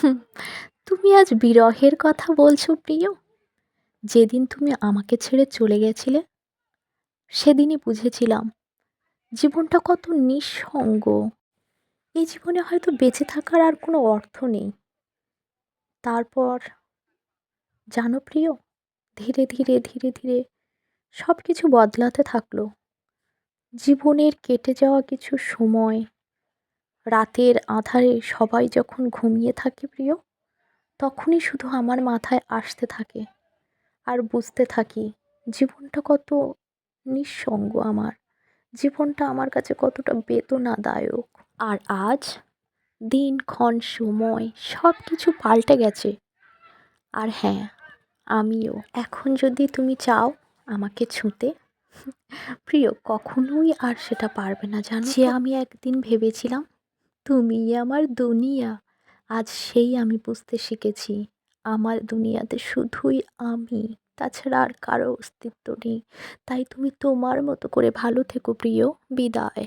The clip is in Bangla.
হুম, তুমি আজ বিরহের কথা বলছো প্রিয়? যেদিন তুমি আমাকে ছেড়ে চলে গেছিলে, সেদিনই বুঝেছিলাম জীবনটা কত নিঃসঙ্গ। এই জীবনে হয়তো বেঁচে থাকার আর কোনো অর্থ নেই। তারপর জানো প্রিয়, ধীরে ধীরে ধীরে ধীরে সব কিছু বদলাতে থাকলো। জীবনের কেটে যাওয়া কিছু সময়, রাতের আঁধারে সবাই যখন ঘুমিয়ে থাকে প্রিয়, তখনই শুধু আমার মাথায় আসতে থাকে আর বুঝতে থাকি জীবনটা কত নিঃসঙ্গ আমার। জীবনটা আমার কাছে কতটা বেদনাদায়ক। আর আজ দিনক্ষণ সময় সব কিছু পাল্টে গেছে। আর হ্যাঁ, আমিও। এখন যদি তুমি চাও আমাকে ছুঁতে, প্রিয়, কখনোই আর সেটা পারবে না, জানো যে তো? আমি একদিন ভেবেছিলাম তুমিই আমার দুনিয়া, আজ সেই আমি বুঝতে শিখেছি আমার দুনিয়াতে শুধুই আমি, তাছাড়া আর কারো অস্তিত্ব নেই। তাই তুমি তোমার মতো করে ভালো থেকো প্রিয়। বিদায়।